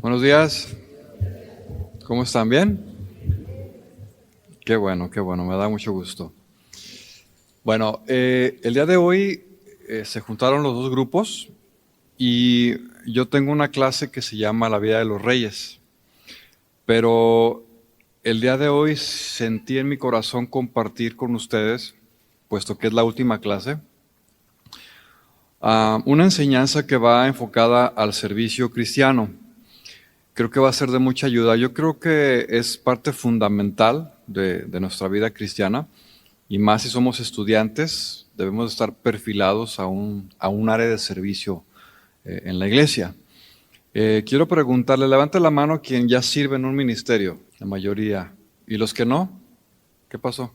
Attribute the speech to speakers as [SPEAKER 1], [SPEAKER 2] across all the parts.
[SPEAKER 1] Buenos días. ¿Cómo están? ¿Bien? Qué bueno, me da mucho gusto. Bueno, el día de hoy se juntaron los dos grupos y yo tengo una clase que se llama La vida de los reyes, pero el día de hoy sentí en mi corazón compartir con ustedes, puesto que es la última clase, una enseñanza que va enfocada al servicio cristiano. Creo que va a ser de mucha ayuda. Yo creo que es parte fundamental de nuestra vida cristiana, y más si somos estudiantes, debemos estar perfilados a un área de servicio en la iglesia. Quiero preguntarle, levante la mano quien ya sirve en un ministerio, la mayoría. ¿Y los que no? ¿Qué pasó?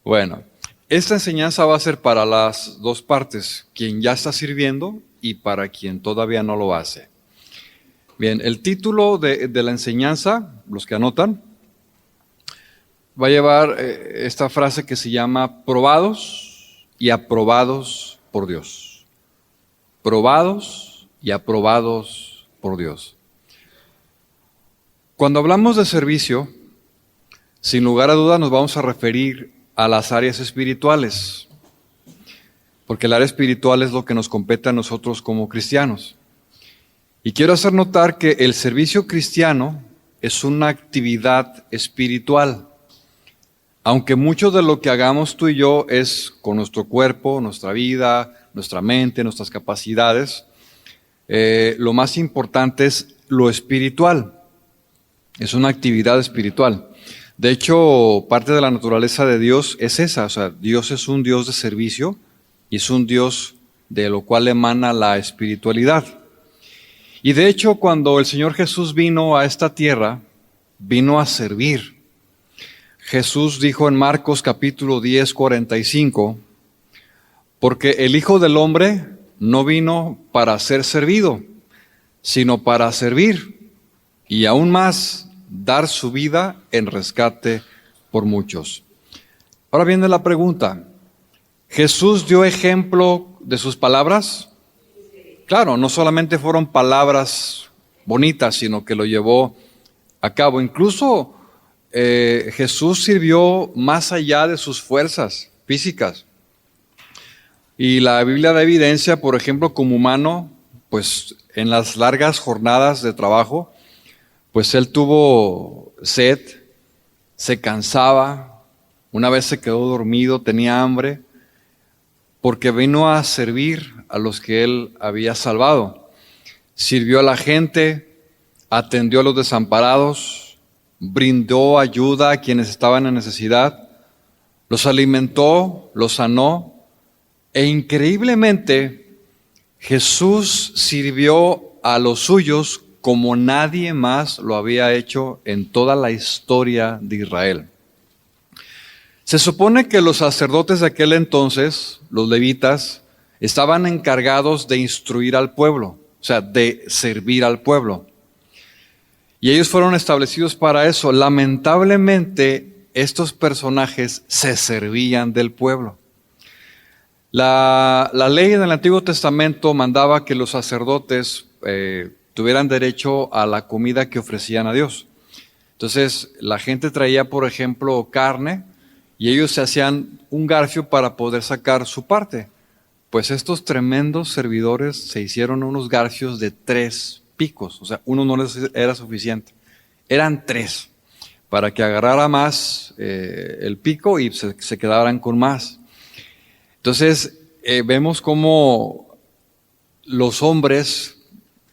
[SPEAKER 1] Bueno, esta enseñanza va a ser para las dos partes, quien ya está sirviendo y para quien todavía no lo hace. Bien, el título de la enseñanza, los que anotan, va a llevar esta frase que se llama probados y aprobados por Dios. Probados y aprobados por Dios. Cuando hablamos de servicio, sin lugar a dudas nos vamos a referir a las áreas espirituales, porque el área espiritual es lo que nos compete a nosotros como cristianos. Y quiero hacer notar que el servicio cristiano es una actividad espiritual. Aunque mucho de lo que hagamos tú y yo es con nuestro cuerpo, nuestra vida, nuestra mente, nuestras capacidades, lo más importante es lo espiritual. Es una actividad espiritual. De hecho, parte de la naturaleza de Dios es esa. O sea, Dios es un Dios de servicio y es un Dios de lo cual emana la espiritualidad. Y de hecho, cuando el Señor Jesús vino a esta tierra, vino a servir. Jesús dijo en Marcos capítulo 10, 45, porque el Hijo del Hombre no vino para ser servido, sino para servir y aún más dar su vida en rescate por muchos. Ahora viene la pregunta, ¿Jesús dio ejemplo de sus palabras? Claro, no solamente fueron palabras bonitas, sino que lo llevó a cabo. Incluso Jesús sirvió más allá de sus fuerzas físicas. Y la Biblia da evidencia, por ejemplo, como humano, pues en las largas jornadas de trabajo, pues él tuvo sed, se cansaba, una vez se quedó dormido, tenía hambre, porque vino a servir a los que él había salvado. Sirvió a la gente, atendió a los desamparados, brindó ayuda a quienes estaban en necesidad, los alimentó, los sanó, e increíblemente Jesús sirvió a los suyos como nadie más lo había hecho en toda la historia de Israel. Se supone que los sacerdotes de aquel entonces, los levitas, estaban encargados de instruir al pueblo, o sea, de servir al pueblo. Y ellos fueron establecidos para eso. Lamentablemente, estos personajes se servían del pueblo. La ley en el Antiguo Testamento mandaba que los sacerdotes tuvieran derecho a la comida que ofrecían a Dios. Entonces, la gente traía, por ejemplo, carne, y ellos se hacían un garfio para poder sacar su parte. Pues estos tremendos servidores se hicieron unos garfios de 3 picos, o sea, uno no les era suficiente. Eran 3, para que agarrara más el pico y se quedaran con más. Entonces, vemos cómo los hombres,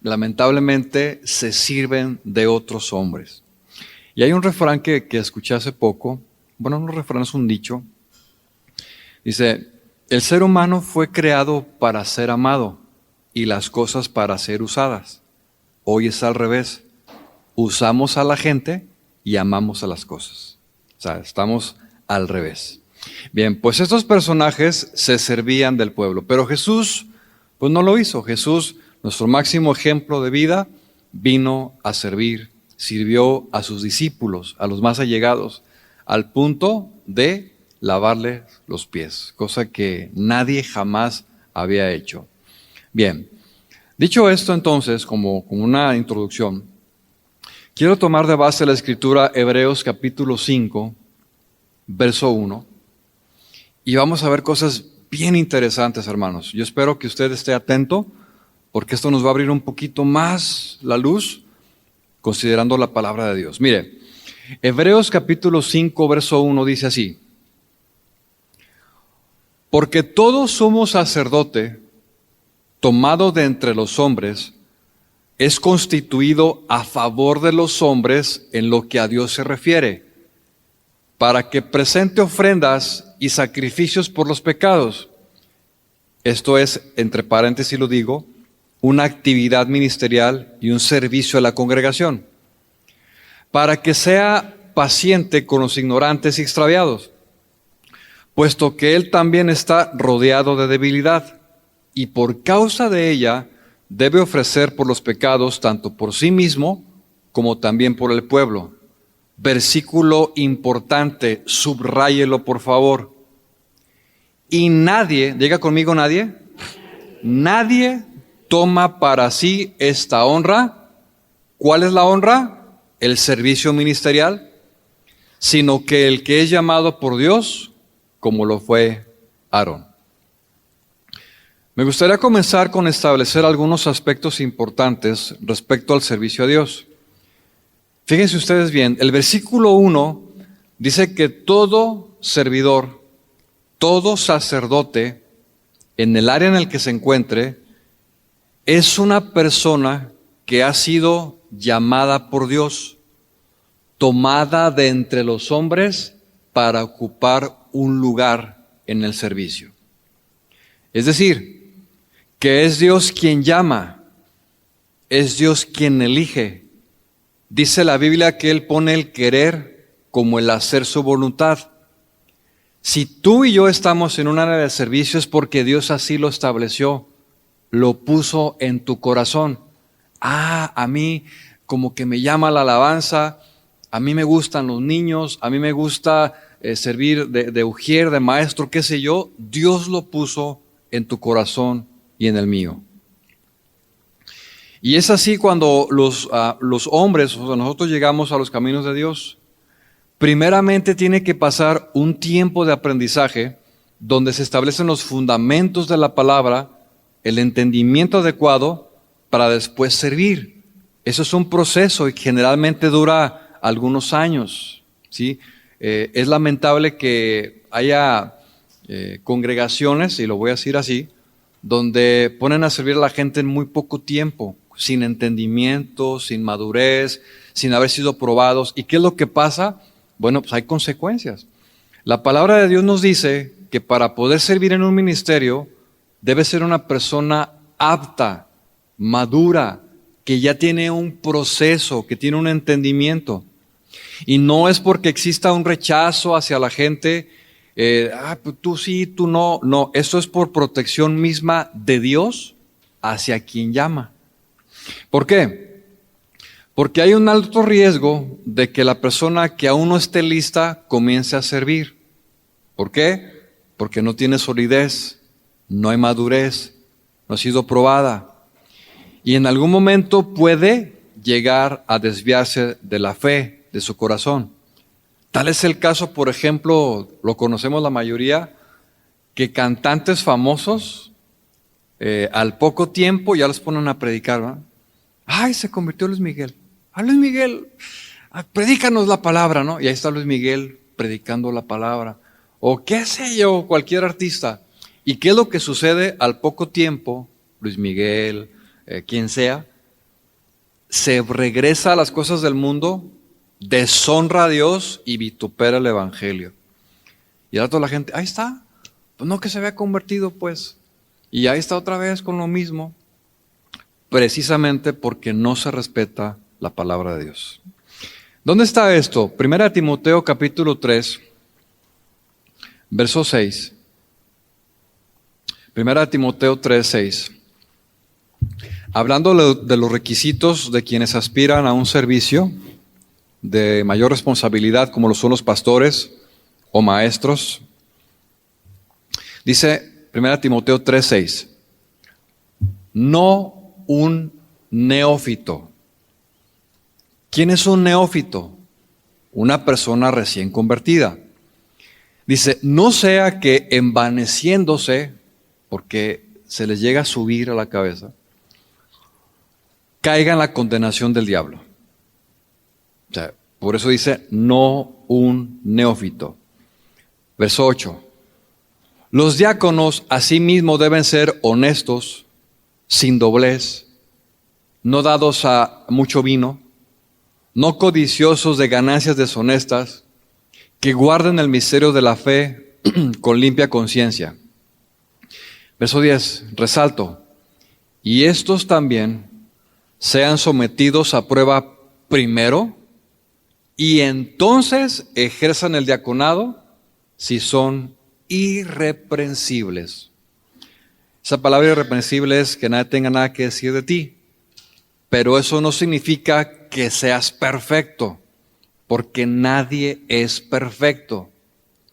[SPEAKER 1] lamentablemente, se sirven de otros hombres. Y hay un refrán que escuché hace poco, bueno, no un refrán, es un dicho. Dice, el ser humano fue creado para ser amado y las cosas para ser usadas. Hoy es al revés. Usamos a la gente y amamos a las cosas. O sea, estamos al revés. Bien, pues estos personajes se servían del pueblo, pero Jesús, pues no lo hizo. Jesús, nuestro máximo ejemplo de vida, vino a servir, sirvió a sus discípulos, a los más allegados, al punto de lavarle los pies, cosa que nadie jamás había hecho. Bien, Dicho esto entonces, como una introducción, quiero tomar de base la escritura Hebreos capítulo 5, verso 1, y vamos a ver cosas bien interesantes, hermanos. Yo espero que usted esté atento, porque esto nos va a abrir un poquito más la luz, considerando la palabra de Dios. Mire, Hebreos capítulo 5, verso 1 dice así: porque todo sumo sacerdote, tomado de entre los hombres, es constituido a favor de los hombres en lo que a Dios se refiere, para que presente ofrendas y sacrificios por los pecados. Esto es, entre paréntesis lo digo, una actividad ministerial y un servicio a la congregación, para que sea paciente con los ignorantes y extraviados, puesto que él también está rodeado de debilidad, y por causa de ella debe ofrecer por los pecados tanto por sí mismo como también por el pueblo. Versículo importante, subráyelo por favor. Y nadie, diga conmigo nadie, nadie toma para sí esta honra. ¿Cuál es la honra? El servicio ministerial, sino que el que es llamado por Dios, como lo fue Aarón. Me gustaría comenzar con establecer algunos aspectos importantes respecto al servicio a Dios. Fíjense ustedes bien, el versículo 1 dice que todo servidor, todo sacerdote, en el área en el que se encuentre, es una persona que ha sido llamada por Dios, tomada de entre los hombres para ocupar un lugar en el servicio. Es decir, que es Dios quien llama, es Dios quien elige. Dice la Biblia que Él pone el querer como el hacer su voluntad. Si tú y yo estamos en un área de servicio es porque Dios así lo estableció, lo puso en tu corazón. A mí como que me llama la alabanza, a mí me gustan los niños, a mí me gusta servir de ujier, de maestro, qué sé yo. Dios lo puso en tu corazón y en el mío. Y es así cuando los hombres, o sea, nosotros llegamos a los caminos de Dios. Primeramente tiene que pasar un tiempo de aprendizaje donde se establecen los fundamentos de la palabra, el entendimiento adecuado para después servir. Eso es un proceso y generalmente dura algunos años, ¿sí? Es lamentable que haya congregaciones, y lo voy a decir así, donde ponen a servir a la gente en muy poco tiempo, sin entendimiento, sin madurez, sin haber sido probados. ¿Y qué es lo que pasa? Bueno, pues hay consecuencias. La palabra de Dios nos dice que para poder servir en un ministerio, debe ser una persona apta, madura, que ya tiene un proceso, que tiene un entendimiento. Y no es porque exista un rechazo hacia la gente, pues tú sí, tú no. No, eso es por protección misma de Dios hacia quien llama. ¿Por qué? Porque hay un alto riesgo de que la persona que aún no esté lista comience a servir. ¿Por qué? Porque no tiene solidez, no hay madurez, no ha sido probada. Y en algún momento puede llegar a desviarse de la fe, de su corazón. Tal es el caso, por ejemplo, lo conocemos la mayoría, que cantantes famosos al poco tiempo ya los ponen a predicar, ¿verdad? ¡Ay, se convirtió Luis Miguel! ¡Ah, Luis Miguel! Predícanos la palabra, ¿no? Y ahí está Luis Miguel predicando la palabra. O qué sé yo, cualquier artista. ¿Y qué es lo que sucede al poco tiempo? Luis Miguel, quien sea, se regresa a las cosas del mundo, deshonra a Dios y vitupera el evangelio. Y ahora toda la gente, ahí está, pues no que se había convertido pues. Y ahí está otra vez con lo mismo, precisamente porque no se respeta la palabra de Dios. ¿Dónde está esto? Primera Timoteo capítulo 3, verso 6. Primera Timoteo 3, 6. Hablando de los requisitos de quienes aspiran a un servicio de mayor responsabilidad, como lo son los pastores o maestros, dice 1 Timoteo 3:6, no un neófito. ¿Quién es un neófito? Una persona recién convertida. Dice, no sea que envaneciéndose, porque se les llega a subir a la cabeza, caiga en la condenación del diablo. O sea, por eso dice, no un neófito. Verso 8. Los diáconos asimismo deben ser honestos, sin doblez, no dados a mucho vino, no codiciosos de ganancias deshonestas, que guarden el misterio de la fe con limpia conciencia. Verso 10, resalto, y estos también sean sometidos a prueba primero, y entonces ejerzan el diaconado si son irreprensibles. Esa palabra irreprensible es que nadie tenga nada que decir de ti, pero eso no significa que seas perfecto, porque nadie es perfecto.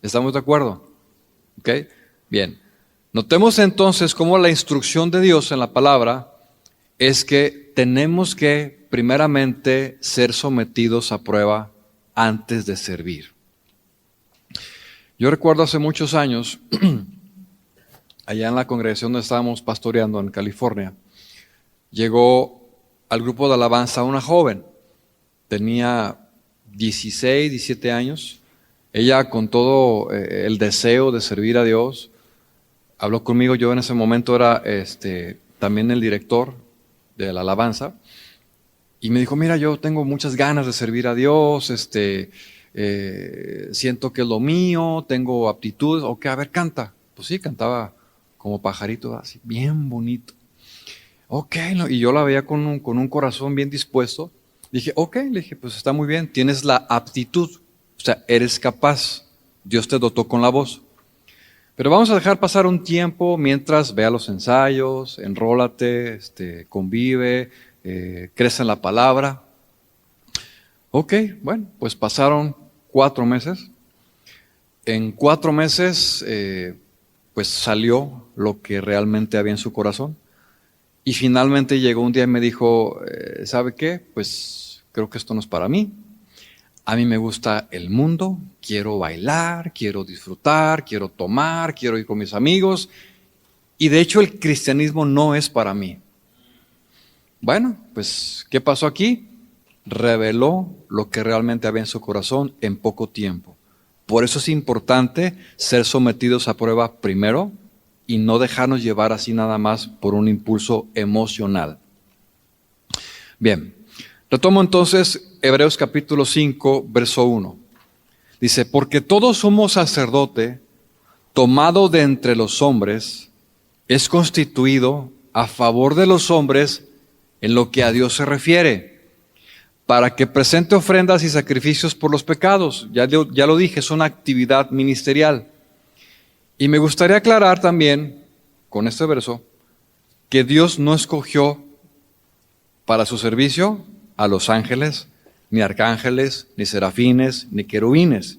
[SPEAKER 1] ¿Estamos de acuerdo? ¿Ok? Bien. Notemos entonces cómo la instrucción de Dios en la palabra es que tenemos que primeramente ser sometidos a prueba antes de servir. Yo recuerdo hace muchos años, allá en la congregación donde estábamos pastoreando en California, llegó al grupo de alabanza una joven, tenía 16, 17 años, ella con todo el deseo de servir a Dios, habló conmigo, yo en ese momento era también el director de la alabanza, y me dijo, mira, yo tengo muchas ganas de servir a Dios, siento que es lo mío, tengo aptitudes, ok, a ver, canta. Pues sí, cantaba como pajarito, así, bien bonito. Ok, y yo la veía con un corazón bien dispuesto. Dije, ok, le dije, pues está muy bien, tienes la aptitud, o sea, eres capaz, Dios te dotó con la voz. Pero vamos a dejar pasar un tiempo mientras vea los ensayos, enrólate, convive, crece en la palabra. Ok, bueno, pues pasaron 4 meses. En 4 meses, pues salió lo que realmente había en su corazón. Y finalmente llegó un día y me dijo, ¿sabe qué? Pues creo que esto no es para mí. A mí me gusta el mundo, quiero bailar, quiero disfrutar, quiero tomar, quiero ir con mis amigos. Y de hecho el cristianismo no es para mí. Bueno, pues, ¿qué pasó aquí? Reveló lo que realmente había en su corazón en poco tiempo. Por eso es importante ser sometidos a prueba primero y no dejarnos llevar así nada más por un impulso emocional. Bien, retomo entonces Hebreos capítulo 5, verso 1. Dice, porque todo sumo sacerdote, tomado de entre los hombres, es constituido a favor de los hombres en lo que a Dios se refiere, para que presente ofrendas y sacrificios por los pecados. Ya lo dije, es una actividad ministerial. Y me gustaría aclarar también, con este verso, que Dios no escogió para su servicio a los ángeles, ni arcángeles, ni serafines, ni querubines.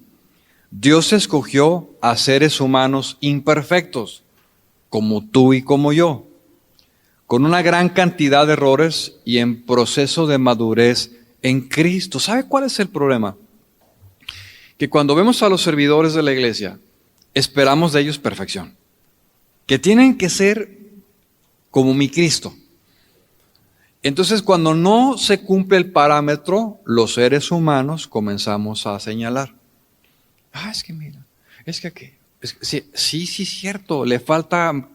[SPEAKER 1] Dios escogió a seres humanos imperfectos, como tú y como yo, con una gran cantidad de errores y en proceso de madurez en Cristo. ¿Sabe cuál es el problema? Que cuando vemos a los servidores de la iglesia, esperamos de ellos perfección, que tienen que ser como mi Cristo. Entonces, cuando no se cumple el parámetro, los seres humanos comenzamos a señalar. Es que mira, es que aquí, sí, cierto, le falta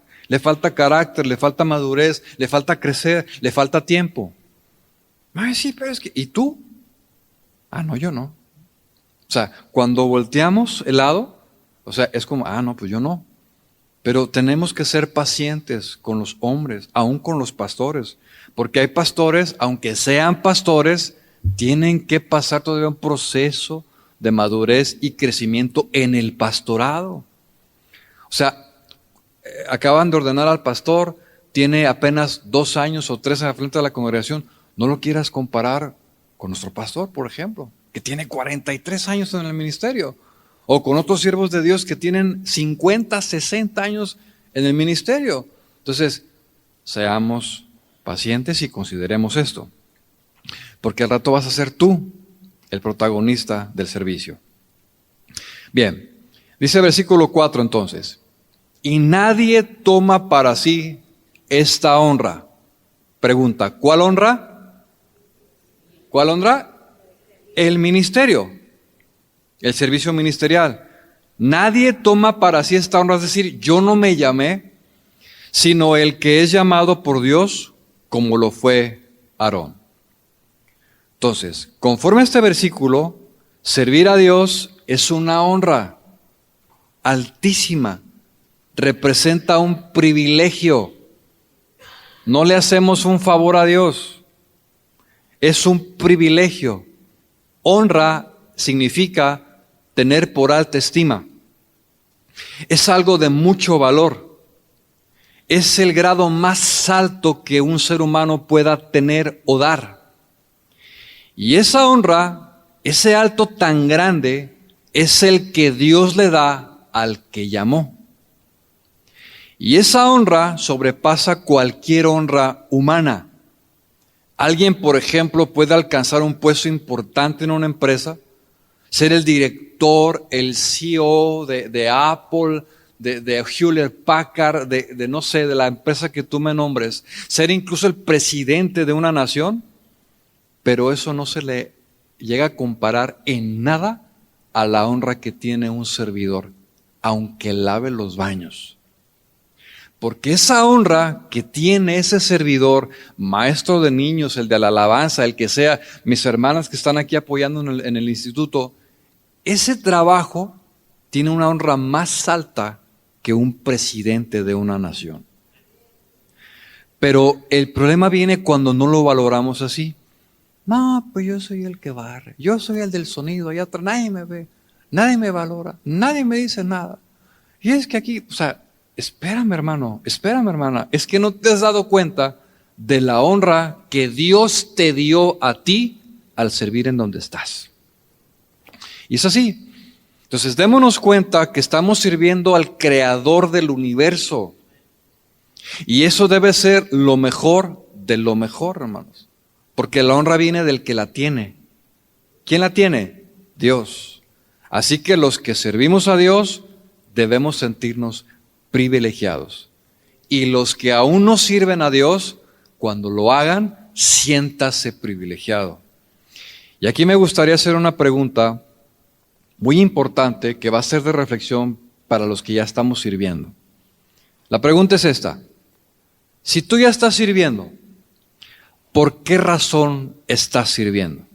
[SPEAKER 1] carácter, le falta madurez, le falta crecer, le falta tiempo. Sí, pero es que, ¿y tú? No, yo no. O sea, cuando volteamos el lado, o sea, es como, no, pues yo no. Pero tenemos que ser pacientes con los hombres, aún con los pastores. Porque hay pastores, aunque sean pastores, tienen que pasar todavía un proceso de madurez y crecimiento en el pastorado. O sea, acaban de ordenar al pastor, tiene apenas 2 años o 3 al frente de la congregación. No lo quieras comparar con nuestro pastor, por ejemplo, que tiene 43 años en el ministerio. O con otros siervos de Dios que tienen 50, 60 años en el ministerio. Entonces, seamos pacientes y consideremos esto, porque al rato vas a ser tú el protagonista del servicio. Bien, dice el versículo 4 entonces, y nadie toma para sí esta honra. Pregunta, ¿cuál honra? ¿Cuál honra? El ministerio, el servicio ministerial. Nadie toma para sí esta honra, es decir, yo no me llamé, sino el que es llamado por Dios, como lo fue Aarón. Entonces, conforme a este versículo, servir a Dios es una honra altísima, representa un privilegio. No le hacemos un favor a Dios, es un privilegio. Honra significa tener por alta estima. Es algo de mucho valor. Es el grado más alto que un ser humano pueda tener o dar. Y esa honra, ese alto tan grande, es el que Dios le da al que llamó. Y esa honra sobrepasa cualquier honra humana. Alguien, por ejemplo, puede alcanzar un puesto importante en una empresa, ser el director, el CEO de Apple, de Hewlett Packard, de no sé, de la empresa que tú me nombres, ser incluso el presidente de una nación, pero eso no se le llega a comparar en nada a la honra que tiene un servidor, aunque lave los baños. Porque esa honra que tiene ese servidor, maestro de niños, el de la alabanza, el que sea, mis hermanas que están aquí apoyando en el instituto, ese trabajo tiene una honra más alta que un presidente de una nación. Pero el problema viene cuando no lo valoramos así. No, pues yo soy el que barre, yo soy el del sonido, allá atrás nadie me ve, nadie me valora, nadie me dice nada. Y es que aquí, espérame hermano, espérame hermana, es que no te has dado cuenta de la honra que Dios te dio a ti al servir en donde estás. Y es así. Entonces démonos cuenta que estamos sirviendo al creador del universo. Y eso debe ser lo mejor de lo mejor, hermanos. Porque la honra viene del que la tiene. ¿Quién la tiene? Dios. Así que los que servimos a Dios debemos sentirnos privilegiados. Y los que aún no sirven a Dios, cuando lo hagan, siéntase privilegiado. Y aquí me gustaría hacer una pregunta muy importante que va a ser de reflexión para los que ya estamos sirviendo. La pregunta es esta: si tú ya estás sirviendo, ¿por qué razón estás sirviendo?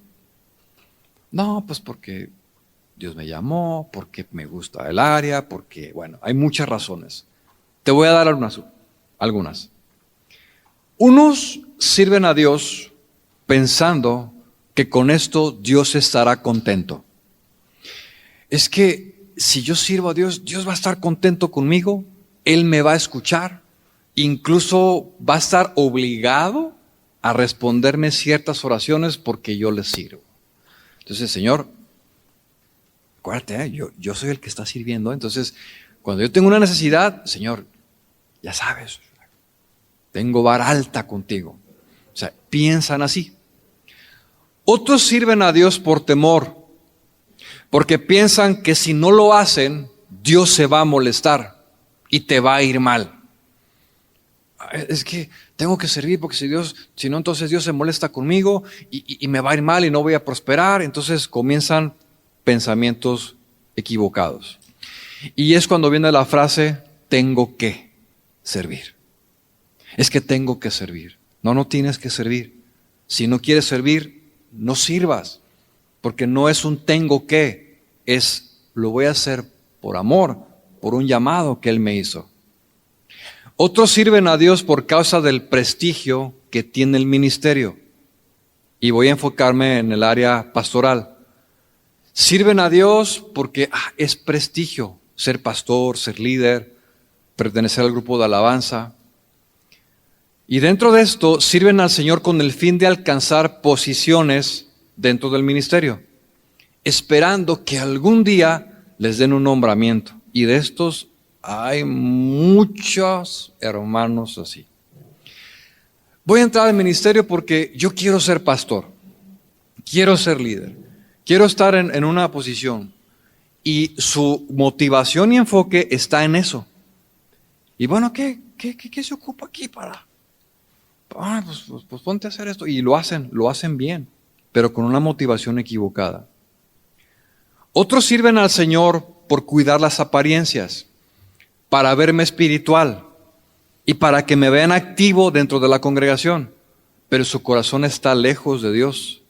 [SPEAKER 1] No, pues porque Dios me llamó, porque me gusta el área, porque, hay muchas razones. Te voy a dar algunas. Unos sirven a Dios pensando que con esto Dios estará contento. Es que si yo sirvo a Dios, Dios va a estar contento conmigo, Él me va a escuchar, incluso va a estar obligado a responderme ciertas oraciones porque yo le sirvo. Entonces, Señor, acuérdate, yo soy el que está sirviendo. Entonces, cuando yo tengo una necesidad, Señor, ya sabes, tengo vara alta contigo. Piensan así. Otros sirven a Dios por temor, porque piensan que si no lo hacen, Dios se va a molestar y te va a ir mal. Es que tengo que servir porque si no, entonces Dios se molesta conmigo y me va a ir mal y no voy a prosperar. Entonces comienzan pensamientos equivocados. Y es cuando viene la frase, tengo que servir. Es que tengo que servir. No tienes que servir. Si no quieres servir, no sirvas. Porque no es un tengo que, lo voy a hacer por amor, por un llamado que Él me hizo. Otros sirven a Dios por causa del prestigio que tiene el ministerio. Y voy a enfocarme en el área pastoral. Sirven a Dios porque es prestigio ser pastor, ser líder, pertenecer al grupo de alabanza. Y dentro de esto sirven al Señor con el fin de alcanzar posiciones dentro del ministerio, esperando que algún día les den un nombramiento. Y de estos hay muchos hermanos así. voy a entrar al ministerio porque yo quiero ser pastor, quiero ser líder, quiero estar en una posición. Y su motivación y enfoque está en eso. Y bueno, ¿qué se ocupa aquí para? Pues ponte a hacer esto. Y lo hacen bien, pero con una motivación equivocada. Otros sirven al Señor por cuidar las apariencias, para verme espiritual y para que me vean activo dentro de la congregación, pero su corazón está lejos de Dios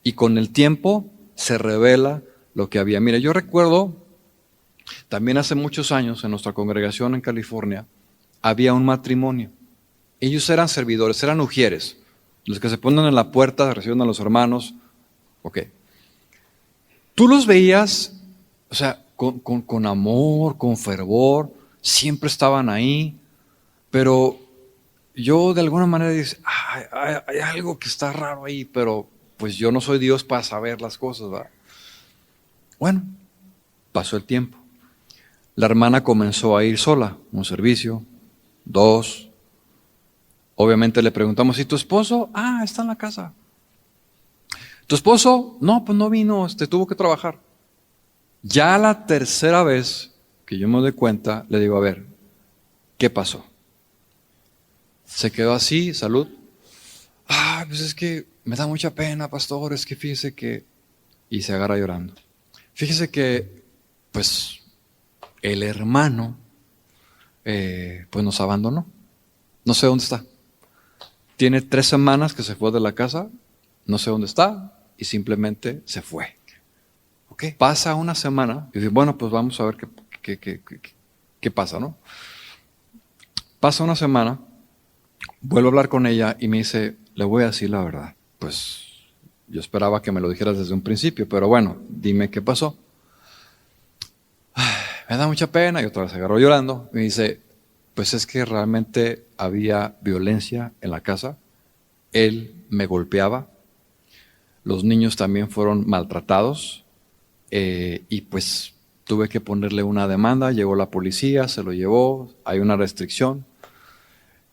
[SPEAKER 1] y con el tiempo se revela lo que había. Mire, yo recuerdo también hace muchos años en nuestra congregación en California había un matrimonio. Ellos eran servidores, eran ujieres, los que se ponen en la puerta, reciben a los hermanos. Ok. Tú los veías, o sea, con amor, con fervor, siempre estaban ahí, pero yo de alguna manera dije, hay algo que está raro ahí, pero pues yo no soy Dios para saber las cosas, ¿verdad? Bueno, pasó el tiempo. La hermana comenzó a ir sola, un servicio, 2. Obviamente le preguntamos, ¿y tu esposo? Está en la casa. ¿Tu esposo? No, pues no vino, tuvo que trabajar. Ya la tercera vez que yo me doy cuenta, le digo, a ver, ¿qué pasó? Se quedó así, salud. Pues es que me da mucha pena, pastor, es que fíjese que... Y se agarra llorando. Fíjese que, pues, el hermano, pues nos abandonó. No sé dónde está. Tiene 3 semanas que se fue de la casa, no sé dónde está, y simplemente se fue. ¿Ok? Pasa una semana, y dice, bueno, pues vamos a ver qué pasa, ¿no? Pasa una semana, vuelvo a hablar con ella y me dice, le voy a decir la verdad. Pues yo esperaba que me lo dijeras desde un principio, pero bueno, dime qué pasó. Me da mucha pena, y otra vez se agarró llorando. Me dice, pues es que realmente había violencia en la casa. Él me golpeaba. Los niños también fueron maltratados. Y pues tuve que ponerle una demanda. Llegó la policía, se lo llevó. Hay una restricción.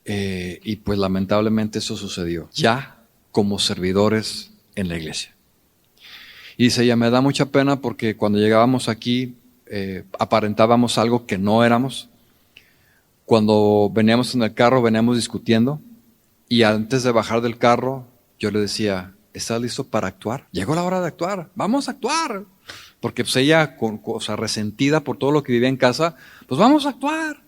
[SPEAKER 1] Y pues lamentablemente eso sucedió. Ya como servidores en la iglesia. Y dice ella, me da mucha pena porque cuando llegábamos aquí aparentábamos algo que no éramos. Cuando veníamos en el carro veníamos discutiendo y antes de bajar del carro yo le decía, ¿estás listo para actuar? Llegó la hora de actuar, vamos a actuar. Porque pues ella, resentida por todo lo que vivía en casa, pues vamos a actuar.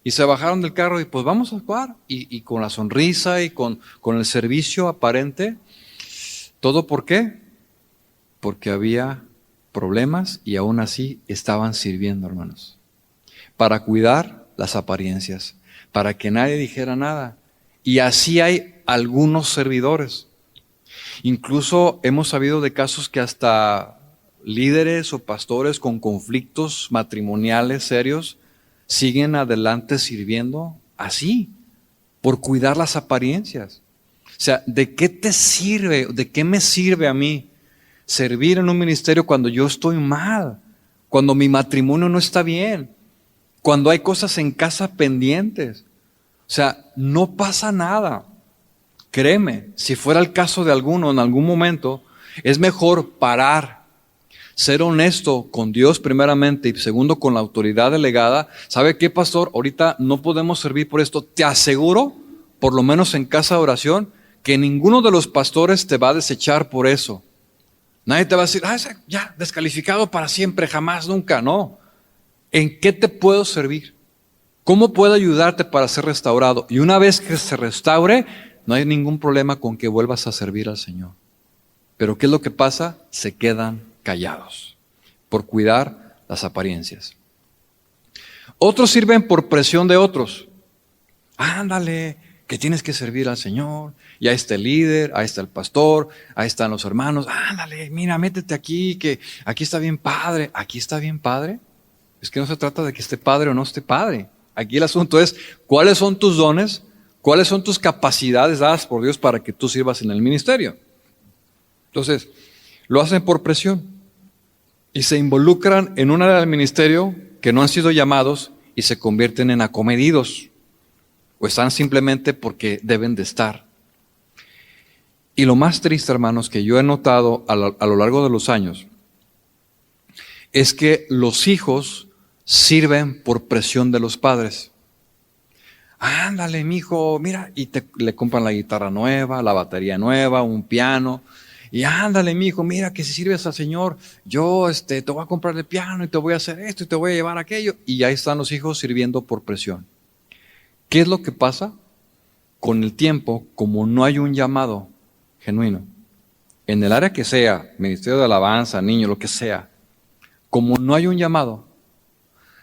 [SPEAKER 1] Y se bajaron del carro y pues vamos a actuar. Y con la sonrisa y con el servicio aparente. ¿Todo por qué? Porque había problemas y aún así estaban sirviendo, hermanos. Para cuidar las apariencias, para que nadie dijera nada. Y así hay algunos servidores. Incluso hemos sabido de casos que hasta líderes o pastores con conflictos matrimoniales serios siguen adelante sirviendo así, por cuidar las apariencias. O sea, ¿de qué te sirve, de qué me sirve a mí servir en un ministerio cuando yo estoy mal, cuando mi matrimonio no está bien, cuando hay cosas en casa pendientes? O sea, no pasa nada. Créeme, si fuera el caso de alguno en algún momento, es mejor parar, ser honesto con Dios primeramente y segundo con la autoridad delegada. ¿Sabe qué, pastor? Ahorita no podemos servir por esto. Te aseguro, por lo menos en casa de oración, que ninguno de los pastores te va a desechar por eso. Nadie te va a decir, ya, descalificado para siempre, jamás, nunca. No. ¿En qué te puedo servir? ¿Cómo puedo ayudarte para ser restaurado? Y una vez que se restaure, no hay ningún problema con que vuelvas a servir al Señor. Pero ¿qué es lo que pasa? Se quedan callados por cuidar las apariencias. Otros sirven por presión de otros. Ándale, que tienes que servir al Señor. Y ahí está el líder, ahí está el pastor, ahí están los hermanos. Ándale, mira, métete aquí, que aquí está bien padre. ¿Aquí está bien padre? Es que no se trata de que esté padre o no esté padre. Aquí el asunto es, ¿cuáles son tus dones? ¿Cuáles son tus capacidades dadas por Dios para que tú sirvas en el ministerio? Entonces, lo hacen por presión. Y se involucran en un área del ministerio que no han sido llamados y se convierten en acomedidos. O están simplemente porque deben de estar. Y lo más triste, hermanos, que yo he notado a lo largo de los años, es que los hijos sirven por presión de los padres. Ándale, mijo, mira, y le compran la guitarra nueva, la batería nueva, un piano. Y ándale, mijo, mira que si sirves al Señor, yo te voy a comprar el piano y te voy a hacer esto y te voy a llevar aquello. Y ahí están los hijos sirviendo por presión. ¿Qué es lo que pasa? Con el tiempo, como no hay un llamado genuino, en el área que sea, ministerio de alabanza, niño, lo que sea, como no hay un llamado,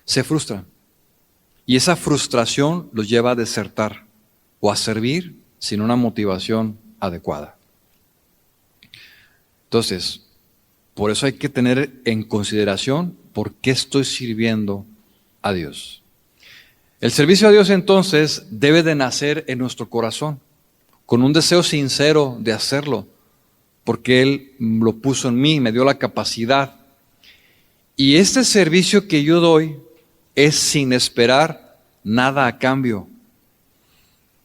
[SPEAKER 1] se frustran. Y esa frustración los lleva a desertar o a servir sin una motivación adecuada. Entonces, por eso hay que tener en consideración por qué estoy sirviendo a Dios. El servicio a Dios entonces debe de nacer en nuestro corazón, con un deseo sincero de hacerlo, porque Él lo puso en mí, me dio la capacidad. Y este servicio que yo doy es sin esperar nada a cambio.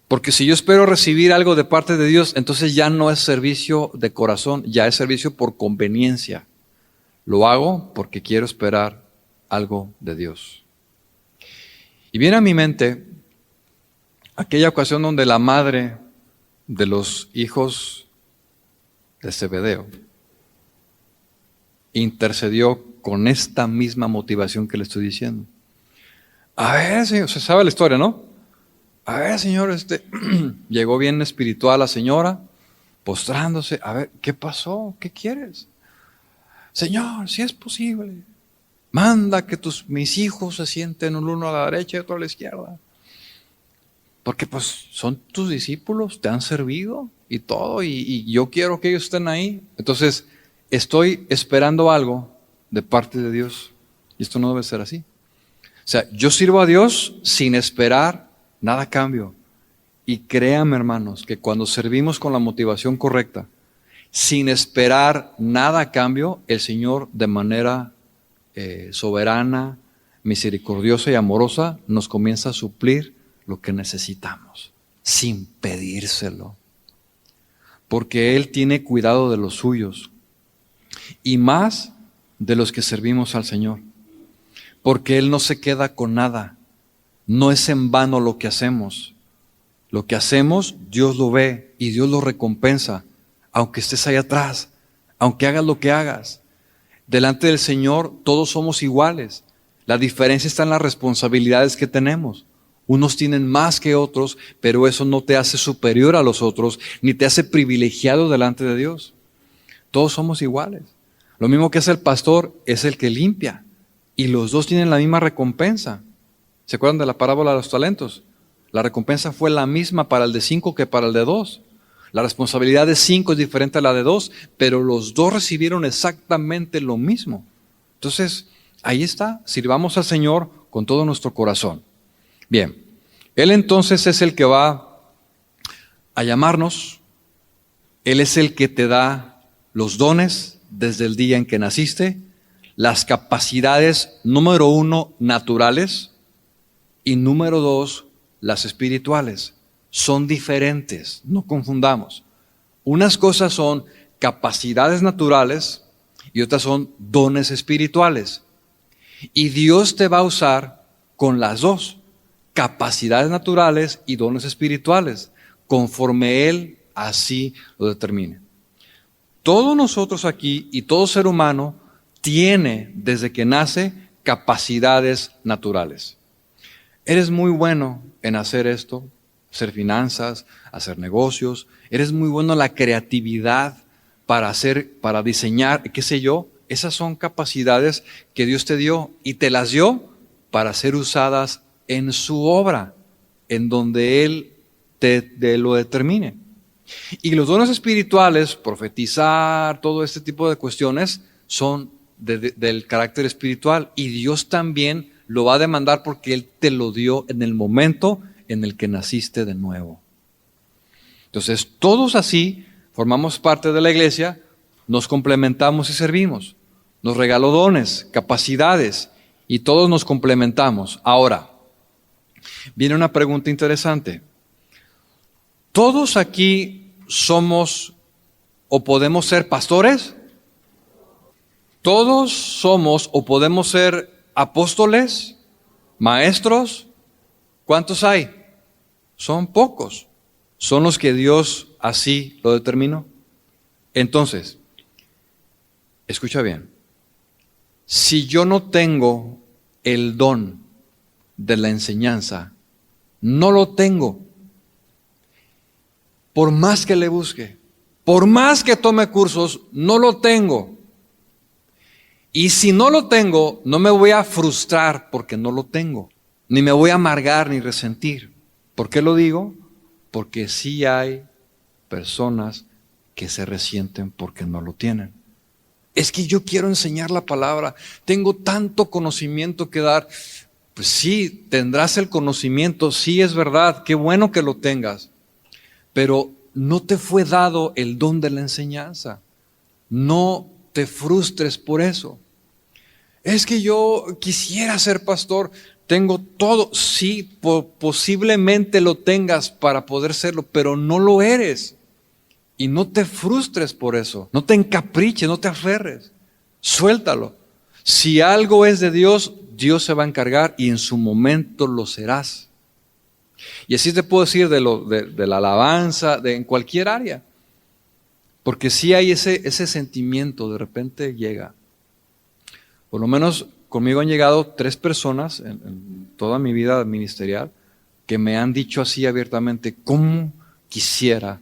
[SPEAKER 1] Porque si yo espero recibir algo de parte de Dios, entonces ya no es servicio de corazón, ya es servicio por conveniencia. Lo hago porque quiero esperar algo de Dios. Y viene a mi mente aquella ocasión donde la madre de los hijos de Zebedeo intercedió con esta misma motivación que le estoy diciendo. A ver, señor, se sabe la historia, ¿no? A ver, señor, llegó bien espiritual la señora, postrándose. A ver, ¿qué pasó? ¿Qué quieres? Señor, si es posible, manda que mis hijos se sienten uno a la derecha y otro a la izquierda. Porque pues son tus discípulos, te han servido y todo, y yo quiero que ellos estén ahí. Entonces, estoy esperando algo de parte de Dios. Y esto no debe ser así. O sea, yo sirvo a Dios sin esperar nada a cambio. Y créanme, hermanos, que cuando servimos con la motivación correcta, sin esperar nada a cambio, el Señor de manera soberana, misericordiosa y amorosa nos comienza a suplir lo que necesitamos, sin pedírselo. Porque Él tiene cuidado de los suyos, y más de los que servimos al Señor. Porque Él no se queda con nada. No es en vano lo que hacemos. Lo que hacemos, Dios lo ve y Dios lo recompensa. Aunque estés ahí atrás, aunque hagas lo que hagas. Delante del Señor todos somos iguales. La diferencia está en las responsabilidades que tenemos. Unos tienen más que otros, pero eso no te hace superior a los otros, ni te hace privilegiado delante de Dios. Todos somos iguales. Lo mismo que hace el pastor es el que limpia. Y los dos tienen la misma recompensa. ¿Se acuerdan de la parábola de los talentos? La recompensa fue la misma para el de 5 que para el de 2. La responsabilidad de 5 es diferente a la de 2, pero los dos recibieron exactamente lo mismo. Entonces, ahí está, sirvamos al Señor con todo nuestro corazón. Bien, Él entonces es el que va a llamarnos. Él es el que te da los dones desde el día en que naciste, las capacidades, número 1, naturales, y número 2, las espirituales. Son diferentes, no confundamos. Unas cosas son capacidades naturales y otras son dones espirituales. Y Dios te va a usar con las dos, capacidades naturales y dones espirituales, conforme Él así lo determine. Todos nosotros aquí y todo ser humano tiene desde que nace capacidades naturales. Eres muy bueno en hacer esto, hacer finanzas, hacer negocios. Eres muy bueno en la creatividad para diseñar, qué sé yo. Esas son capacidades que Dios te dio y te las dio para ser usadas en su obra, en donde Él te lo determine. Y los dones espirituales, profetizar, todo este tipo de cuestiones, son del carácter espiritual. Y Dios también lo va a demandar porque Él te lo dio en el momento en el que naciste de nuevo. Entonces, todos así formamos parte de la iglesia, nos complementamos y servimos. Nos regaló dones, capacidades, y todos nos complementamos. Ahora, viene una pregunta interesante. Todos aquí somos o podemos ser pastores? Todos somos o podemos ser apóstoles, maestros. ¿Cuántos hay? Son pocos. Son los que Dios así lo determinó. Entonces, escucha bien. Si yo no tengo el don de la enseñanza, no lo tengo. Por más que le busque, por más que tome cursos, no lo tengo. Y si no lo tengo, no me voy a frustrar porque no lo tengo, ni me voy a amargar ni resentir. ¿Por qué lo digo? Porque sí hay personas que se resienten porque no lo tienen. Es que yo quiero enseñar la palabra, tengo tanto conocimiento que dar. Pues sí, tendrás el conocimiento, sí es verdad, qué bueno que lo tengas, pero no te fue dado el don de la enseñanza. No te frustres por eso. Es que yo quisiera ser pastor, tengo todo, sí, posiblemente lo tengas para poder serlo, pero no lo eres. Y no te frustres por eso, no te encapriches, no te aferres, suéltalo. Si algo es de Dios, Dios se va a encargar y en su momento lo serás. Y así te puedo decir de la alabanza, en cualquier área. Porque sí hay ese sentimiento, de repente llega. Por lo menos conmigo han llegado 3 personas en toda mi vida ministerial que me han dicho así abiertamente: ¿cómo quisiera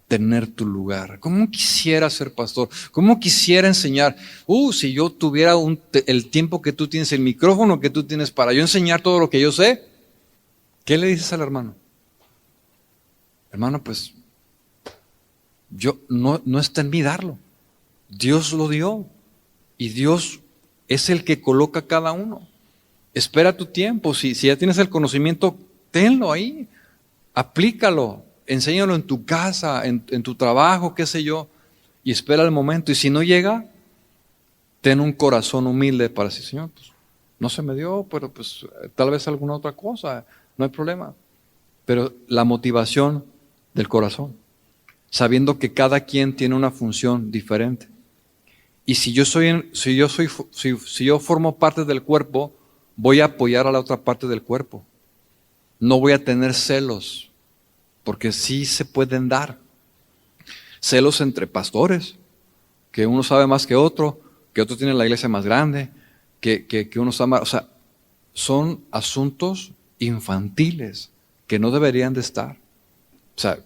[SPEAKER 1] tener tu lugar? ¿Cómo quisiera ser pastor? ¿Cómo quisiera enseñar? Si yo tuviera el tiempo que tú tienes, el micrófono que tú tienes para yo enseñar todo lo que yo sé. ¿Qué le dices al hermano? Hermano, pues yo no está en mí darlo. Dios lo dio y Dios es el que coloca a cada uno. Espera tu tiempo. Si ya tienes el conocimiento, tenlo ahí, aplícalo. Enséñalo en tu casa, en tu trabajo, qué sé yo, y espera el momento. Y si no llega, ten un corazón humilde para decir: Señor, pues no se me dio, pero pues tal vez alguna otra cosa, no hay problema. Pero la motivación del corazón, sabiendo que cada quien tiene una función diferente. Y si yo formo parte del cuerpo, voy a apoyar a la otra parte del cuerpo. No voy a tener celos. Porque sí se pueden dar celos entre pastores, que uno sabe más que otro tiene la iglesia más grande, que uno sabe más. O sea, son asuntos infantiles que no deberían de estar. O sea,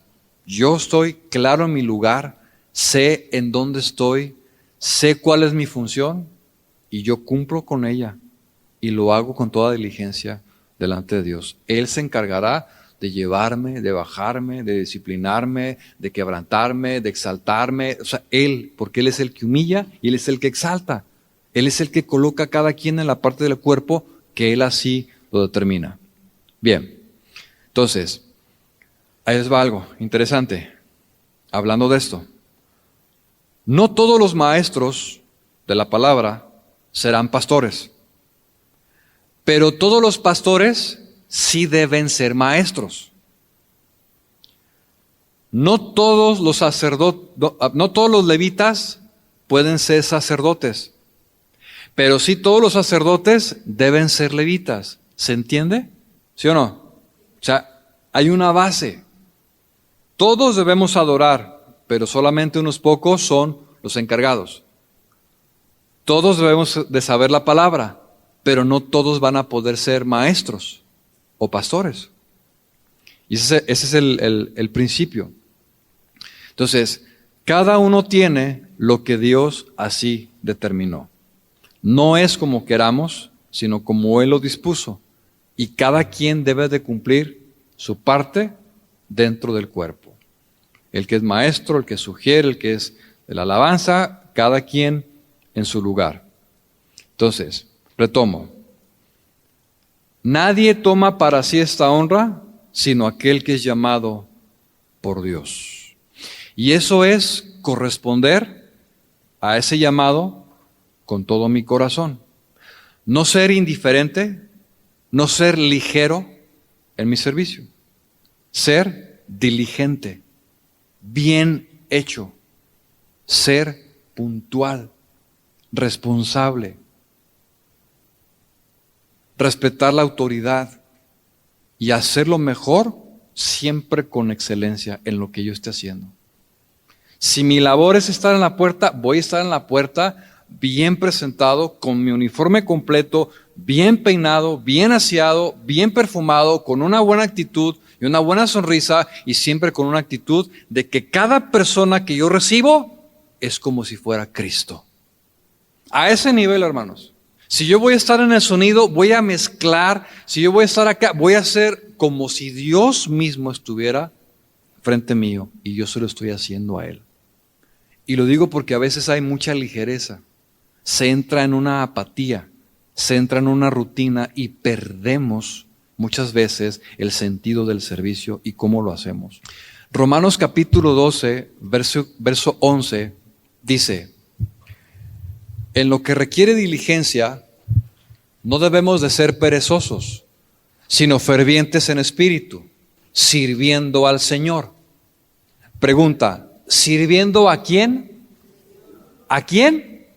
[SPEAKER 1] yo estoy claro en mi lugar, sé en dónde estoy, sé cuál es mi función y yo cumplo con ella y lo hago con toda diligencia delante de Dios. Él se encargará de llevarme, de bajarme, de disciplinarme, de quebrantarme, de exaltarme. O sea, Él, porque Él es el que humilla y Él es el que exalta. Él es el que coloca a cada quien en la parte del cuerpo que Él así lo determina. Bien, entonces, ahí les va algo interesante. Hablando de esto, no todos los maestros de la palabra serán pastores, pero todos los pastores sí deben ser maestros. No todos los levitas pueden ser sacerdotes, pero sí todos los sacerdotes deben ser levitas. ¿Se entiende? ¿Sí o no? O sea, hay una base. Todos debemos adorar, pero solamente unos pocos son los encargados. Todos debemos de saber la palabra, pero no todos van a poder ser maestros o pastores. Y ese es el principio. Entonces, cada uno tiene lo que Dios así determinó. No es como queramos, sino como Él lo dispuso. Y cada quien debe de cumplir su parte dentro del cuerpo. El que es maestro, el que sugiere, el que es de la alabanza, cada quien en su lugar. Entonces, retomo. Nadie toma para sí esta honra, sino aquel que es llamado por Dios. Y eso es corresponder a ese llamado con todo mi corazón. No ser indiferente, no ser ligero en mi servicio. Ser diligente, bien hecho. ser puntual, responsable, respetar la autoridad y hacerlo mejor siempre con excelencia en lo que yo esté haciendo. Si mi labor es estar en la puerta, voy a estar en la puerta bien presentado, con mi uniforme completo, bien peinado, bien aseado, bien perfumado, con una buena actitud y una buena sonrisa, y siempre con una actitud de que cada persona que yo recibo es como si fuera Cristo. A ese nivel, hermanos. Si yo voy a estar en el sonido, voy a mezclar. Si yo voy a estar acá, voy a hacer como si Dios mismo estuviera frente mío y yo se lo estoy haciendo a Él. Y lo digo porque a veces hay mucha ligereza. Se entra en una apatía, se entra en una rutina y perdemos muchas veces el sentido del servicio y cómo lo hacemos. Romanos capítulo 12, verso 11, dice: en lo que requiere diligencia, no debemos de ser perezosos, sino fervientes en espíritu, sirviendo al Señor. Pregunta, ¿sirviendo a quién? ¿A quién?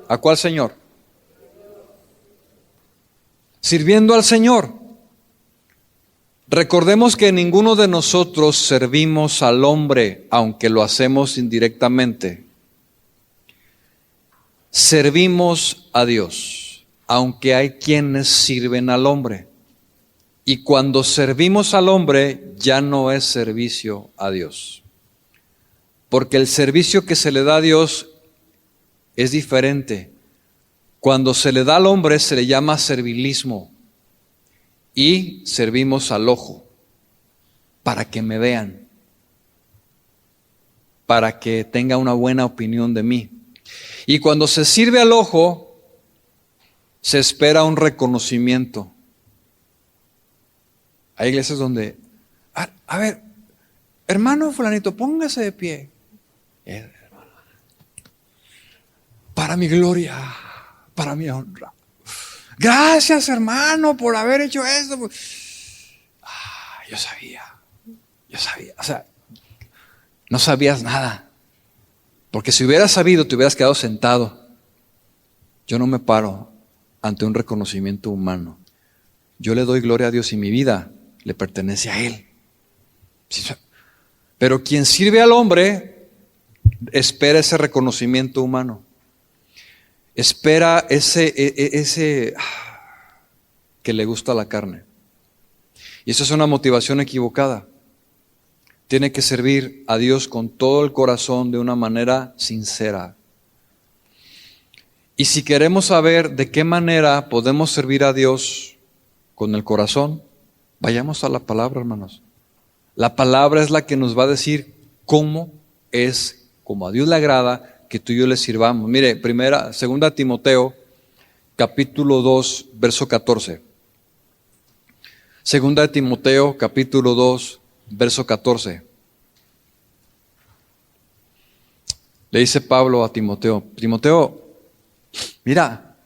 [SPEAKER 1] ¿A cuál Señor? Sirviendo al Señor. Recordemos que ninguno de nosotros servimos al hombre, aunque lo hacemos indirectamente. Servimos a Dios, aunque hay quienes sirven al hombre. Y cuando servimos al hombre, ya no es servicio a Dios. Porque el servicio que se le da a Dios es diferente. Cuando se le da al hombre se le llama servilismo. Y servimos al ojo, para que me vean, para que tenga una buena opinión de mí. Y cuando se sirve al ojo, se espera un reconocimiento. Hay iglesias donde, a ver, hermano fulanito, póngase de pie. Para mi gloria, para mi honra. Gracias, hermano, por haber hecho esto. Yo sabía. O sea, no sabías nada. Porque si hubieras sabido, te hubieras quedado sentado. Yo no me paro ante un reconocimiento humano. Yo le doy gloria a Dios y mi vida le pertenece a Él. Pero quien sirve al hombre espera ese reconocimiento humano. Espera ese que le gusta la carne. Y eso es una motivación equivocada. Tiene que servir a Dios con todo el corazón de una manera sincera. Y si queremos saber de qué manera podemos servir a Dios con el corazón, vayamos a la palabra, hermanos. La palabra es la que nos va a decir cómo es, como a Dios le agrada, que tú y yo le sirvamos. Mire, segunda Timoteo, capítulo 2, verso 14. Segunda Timoteo, capítulo 2, verso 14. Le dice Pablo a Timoteo: Timoteo, mira,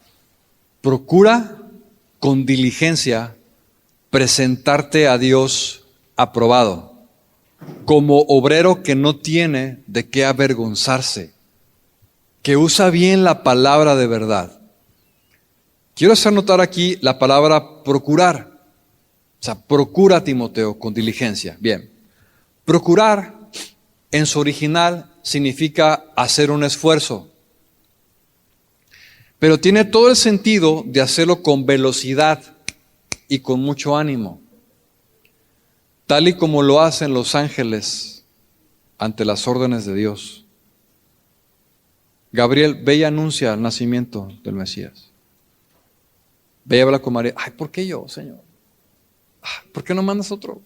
[SPEAKER 1] procura con diligencia presentarte a Dios aprobado, como obrero que no tiene de qué avergonzarse, que usa bien la palabra de verdad. Quiero hacer notar aquí la palabra procurar. O sea, procura, Timoteo, con diligencia. Bien, procurar en su original significa hacer un esfuerzo, pero tiene todo el sentido de hacerlo con velocidad y con mucho ánimo, tal y como lo hacen los ángeles ante las órdenes de Dios. Gabriel, ve y anuncia el nacimiento del Mesías. Ve y habla con María. Ay, ¿por qué yo, Señor? ¿Por qué no mandas otro? O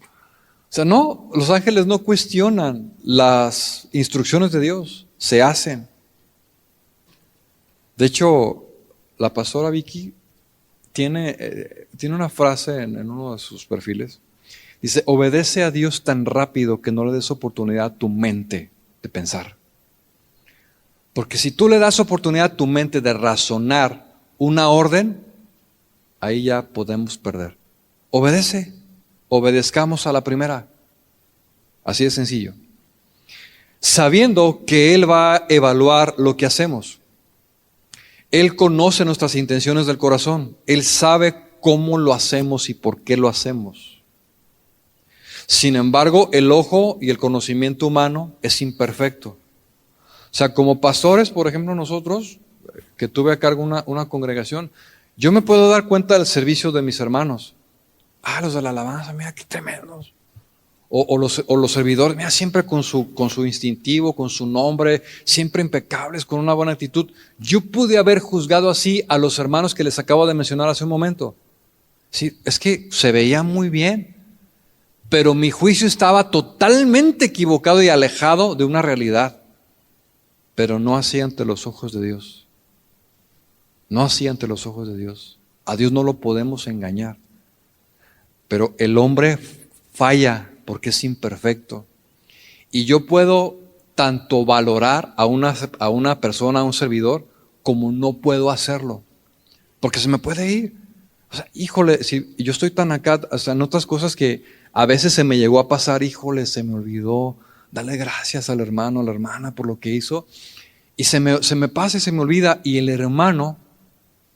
[SPEAKER 1] sea, no, los ángeles no cuestionan las instrucciones de Dios, se hacen. De hecho, la pastora Vicky tiene una frase en uno de sus perfiles. Dice: obedece a Dios tan rápido que no le des oportunidad a tu mente de pensar. Porque si tú le das oportunidad a tu mente de razonar una orden, ahí ya podemos perder. Obedezcamos a la primera. Así de sencillo. sabiendo que Él va a evaluar lo que hacemos. Él conoce nuestras intenciones del corazón. Él sabe cómo lo hacemos y por qué lo hacemos. Sin embargo, el ojo y el conocimiento humano es imperfecto. O sea, como pastores, por ejemplo, nosotros, que tuve a cargo una congregación, yo me puedo dar cuenta del servicio de mis hermanos. Los de la alabanza, mira qué tremendos. O los servidores, mira, siempre con su instintivo, con su nombre, siempre impecables, con una buena actitud. Yo pude haber juzgado así a los hermanos que les acabo de mencionar hace un momento. Sí, es que se veía muy bien, pero mi juicio estaba totalmente equivocado y alejado de una realidad. Pero no así ante los ojos de Dios. No así ante los ojos de Dios. A Dios no lo podemos engañar. Pero el hombre falla porque es imperfecto. Y yo puedo tanto valorar a una persona, a un servidor, como no puedo hacerlo. Porque se me puede ir. O sea, híjole, si yo estoy tan acá, o sea, en otras cosas que a veces se me llegó a pasar, híjole, se me olvidó darle gracias al hermano, a la hermana por lo que hizo. Y se me pasa y se me olvida. Y el hermano,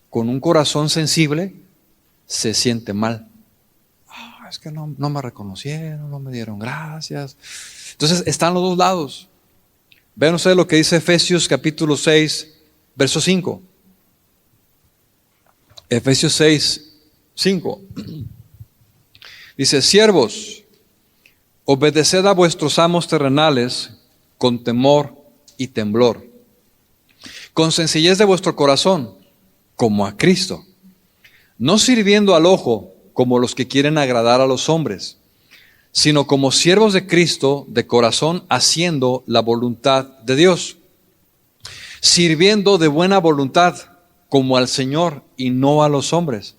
[SPEAKER 1] con un corazón sensible, se siente mal. Es que no me reconocieron, no me dieron gracias. Entonces están los dos lados. Vean ustedes lo que dice Efesios capítulo 6, verso 5. Efesios 6, 5. Dice: siervos, obedeced a vuestros amos terrenales con temor y temblor, con sencillez de vuestro corazón, como a Cristo, no sirviendo al ojo como los que quieren agradar a los hombres, sino como siervos de Cristo de corazón, haciendo la voluntad de Dios, sirviendo de buena voluntad como al Señor y no a los hombres,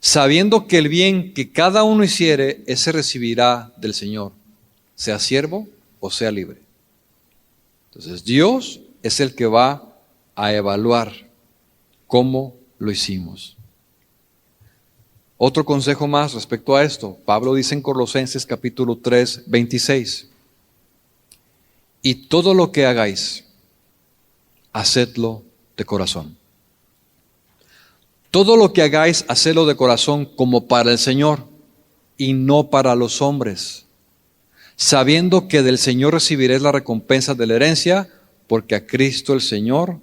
[SPEAKER 1] sabiendo que el bien que cada uno hiciere, ese recibirá del Señor, sea siervo o sea libre. Entonces Dios es el que va a evaluar cómo lo hicimos. Otro consejo más respecto a esto. Pablo dice en Colosenses capítulo 3, 26. Y todo lo que hagáis, hacedlo de corazón. Todo lo que hagáis, hacedlo de corazón como para el Señor y no para los hombres, sabiendo que del Señor recibiréis la recompensa de la herencia, porque a Cristo el Señor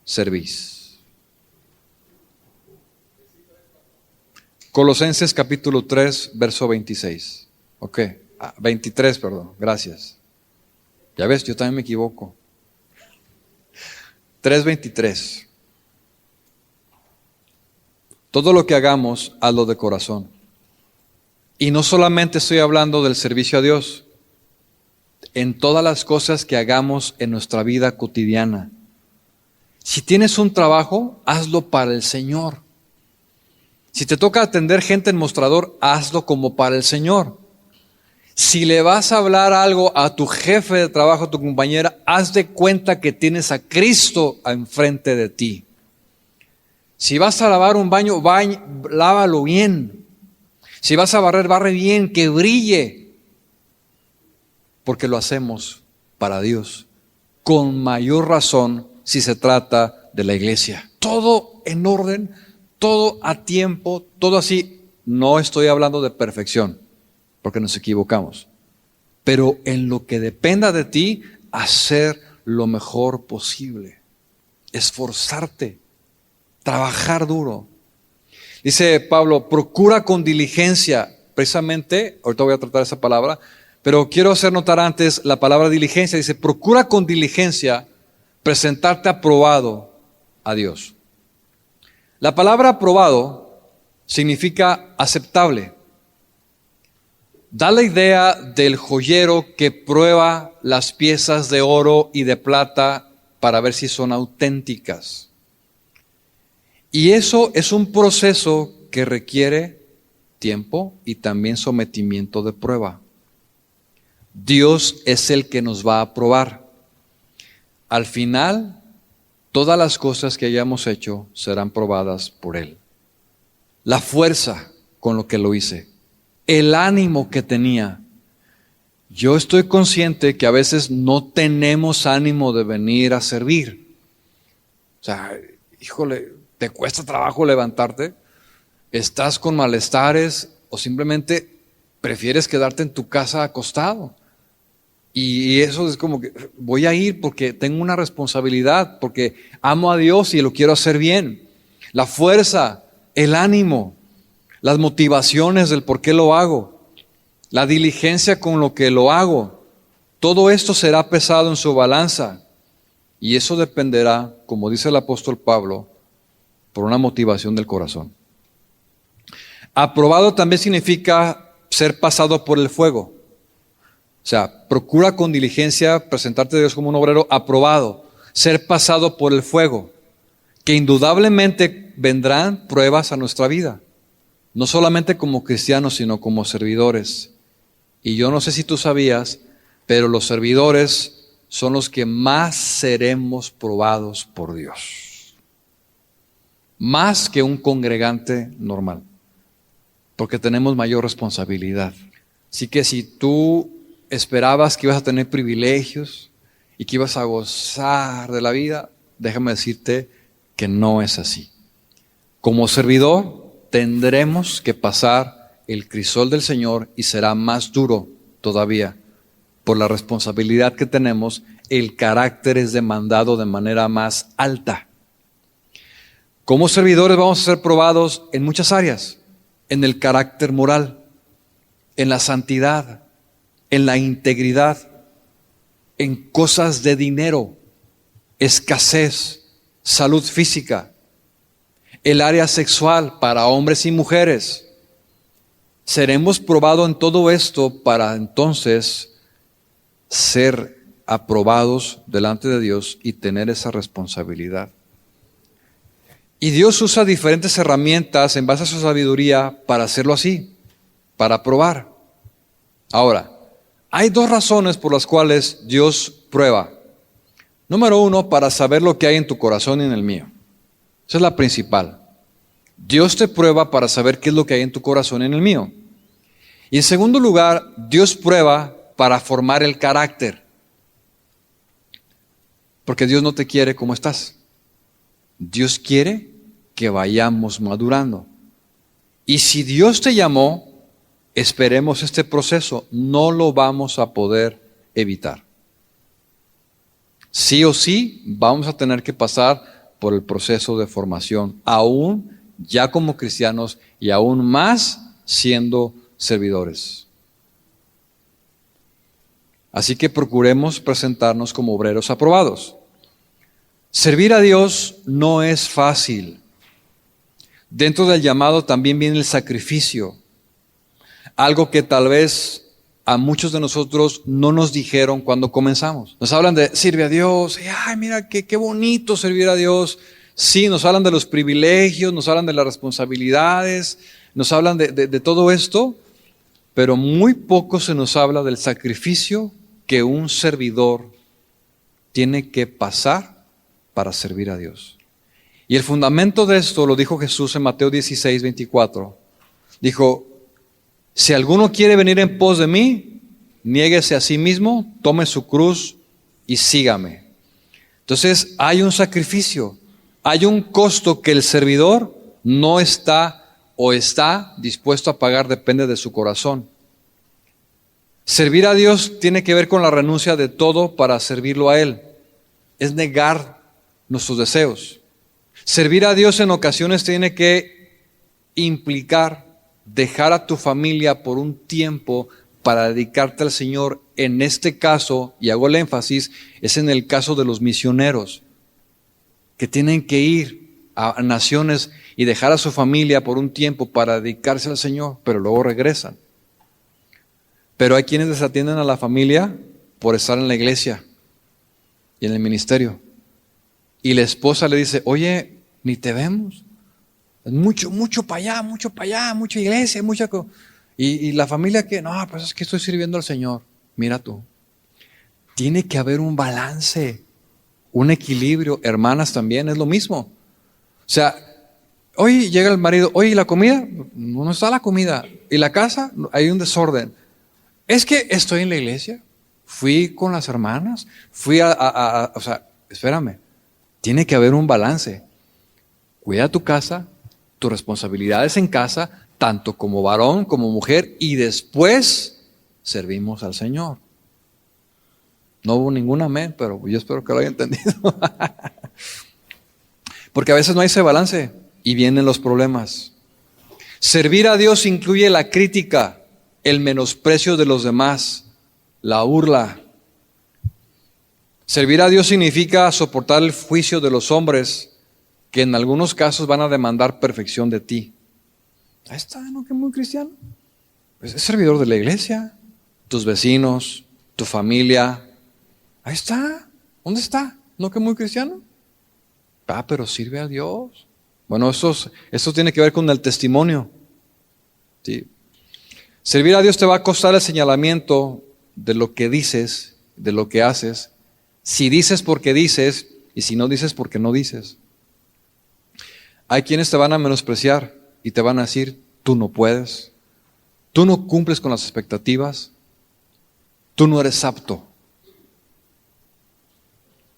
[SPEAKER 1] servís. Colosenses capítulo 3, verso 26. 23, perdón, gracias. Ya ves, yo también me equivoco. 3:23. Todo lo que hagamos, hazlo de corazón. Y no solamente estoy hablando del servicio a Dios, en todas las cosas que hagamos en nuestra vida cotidiana. Si tienes un trabajo, hazlo para el Señor. Si te toca atender gente en mostrador, hazlo como para el Señor. Si le vas a hablar algo a tu jefe de trabajo, a tu compañera, haz de cuenta que tienes a Cristo enfrente de ti. Si vas a lavar un baño, lávalo bien. Si vas a barrer, barre bien, que brille. Porque lo hacemos para Dios. Con mayor razón si se trata de la iglesia. Todo en orden, todo a tiempo, todo así. No estoy hablando de perfección, porque nos equivocamos. Pero en lo que dependa de ti, hacer lo mejor posible. Esforzarte, trabajar duro. Dice Pablo, procura con diligencia. Precisamente, ahorita voy a tratar esa palabra, pero quiero hacer notar antes la palabra diligencia. Dice, procura con diligencia presentarte aprobado a Dios. La palabra aprobado significa aceptable. Da la idea del joyero que prueba las piezas de oro y de plata para ver si son auténticas. Y eso es un proceso que requiere tiempo y también sometimiento de prueba. Dios es el que nos va a probar. Al final, todas las cosas que hayamos hecho serán probadas por Él. La fuerza con lo que lo hice, el ánimo que tenía. Yo estoy consciente que a veces no tenemos ánimo de venir a servir. O sea, híjole, te cuesta trabajo levantarte, estás con malestares o simplemente prefieres quedarte en tu casa acostado. Y eso es como que voy a ir porque tengo una responsabilidad, porque amo a Dios y lo quiero hacer bien. La fuerza, el ánimo, las motivaciones del por qué lo hago, la diligencia con lo que lo hago, todo esto será pesado en su balanza. Y eso dependerá, como dice el apóstol Pablo, por una motivación del corazón. Aprobado también significa ser pasado por el fuego. O sea, procura con diligencia presentarte a Dios como un obrero aprobado, ser pasado por el fuego, que indudablemente vendrán pruebas a nuestra vida, no solamente como cristianos, sino como servidores. Y yo no sé si tú sabías, pero los servidores son los que más seremos probados por Dios, más que un congregante normal, porque tenemos mayor responsabilidad. Así que si tú esperabas que ibas a tener privilegios y que ibas a gozar de la vida, déjame decirte que no es así. Como servidor tendremos que pasar el crisol del Señor y será más duro todavía por la responsabilidad que tenemos. El carácter es demandado de manera más alta. Como servidores vamos a ser probados en muchas áreas, en el carácter moral, en la santidad, en la integridad, en cosas de dinero, escasez, salud física, el área sexual para hombres y mujeres. Seremos probados en todo esto para entonces ser aprobados delante de Dios y tener esa responsabilidad. Y Dios usa diferentes herramientas en base a su sabiduría para hacerlo así, para probar. Ahora, hay dos razones por las cuales Dios prueba. Número uno, para saber lo que hay en tu corazón y en el mío. Esa es la principal. Dios te prueba para saber qué es lo que hay en tu corazón y en el mío. Y en segundo lugar, Dios prueba para formar el carácter. Porque Dios no te quiere como estás. Dios quiere que vayamos madurando. Y si Dios te llamó, esperemos este proceso, no lo vamos a poder evitar. Sí o sí vamos a tener que pasar por el proceso de formación, aún ya como cristianos y aún más siendo servidores. Así que procuremos presentarnos como obreros aprobados. Servir a Dios no es fácil. Dentro del llamado también viene el sacrificio. Algo que tal vez a muchos de nosotros no nos dijeron cuando comenzamos. Nos hablan de sirve a Dios, y, ay, mira qué bonito servir a Dios. Sí, nos hablan de los privilegios, nos hablan de las responsabilidades, nos hablan de todo esto, pero muy poco se nos habla del sacrificio que un servidor tiene que pasar para servir a Dios. Y el fundamento de esto lo dijo Jesús en Mateo 16, 24. Dijo, si alguno quiere venir en pos de mí, niéguese a sí mismo, tome su cruz y sígame. Entonces hay un sacrificio, hay un costo que el servidor no está o está dispuesto a pagar, depende de su corazón. Servir a Dios tiene que ver con la renuncia de todo para servirlo a Él. Es negar nuestros deseos. Servir a Dios en ocasiones tiene que implicar dejar a tu familia por un tiempo para dedicarte al Señor. En este caso, y hago el énfasis, es en el caso de los misioneros, que tienen que ir a naciones y dejar a su familia por un tiempo para dedicarse al Señor, pero luego regresan. Pero hay quienes desatienden a la familia por estar en la iglesia y en el ministerio. Y la esposa le dice, oye, ni te vemos. Mucho para allá, mucha iglesia, y la familia que, no, pues es que estoy sirviendo al Señor. Mira tú, tiene que haber un balance, un equilibrio. Hermanas también es lo mismo. O sea, hoy llega el marido, oye, ¿y la comida? No está la comida. ¿Y la casa? Hay un desorden. Es que estoy en la iglesia, fui con las hermanas, o sea, espérame, tiene que haber un balance. Cuida tu casa, tus responsabilidades en casa, tanto como varón como mujer, y después servimos al Señor. No hubo ningún amén, pero yo espero que lo haya entendido. Porque a veces no hay ese balance y vienen los problemas. Servir a Dios incluye la crítica, el menosprecio de los demás, la burla. Servir a Dios significa soportar el juicio de los hombres que en algunos casos van a demandar perfección de ti. Ahí está, ¿no? Que muy cristiano. Es servidor de la iglesia, tus vecinos, tu familia. Ahí está. ¿Dónde está? ¿No que muy cristiano? Pero sirve a Dios. Bueno, esto tiene que ver con el testimonio. Sí. Servir a Dios te va a costar el señalamiento de lo que dices, de lo que haces. Si dices porque dices, y si no dices porque no dices. Hay quienes te van a menospreciar y te van a decir, tú no puedes, tú no cumples con las expectativas, tú no eres apto.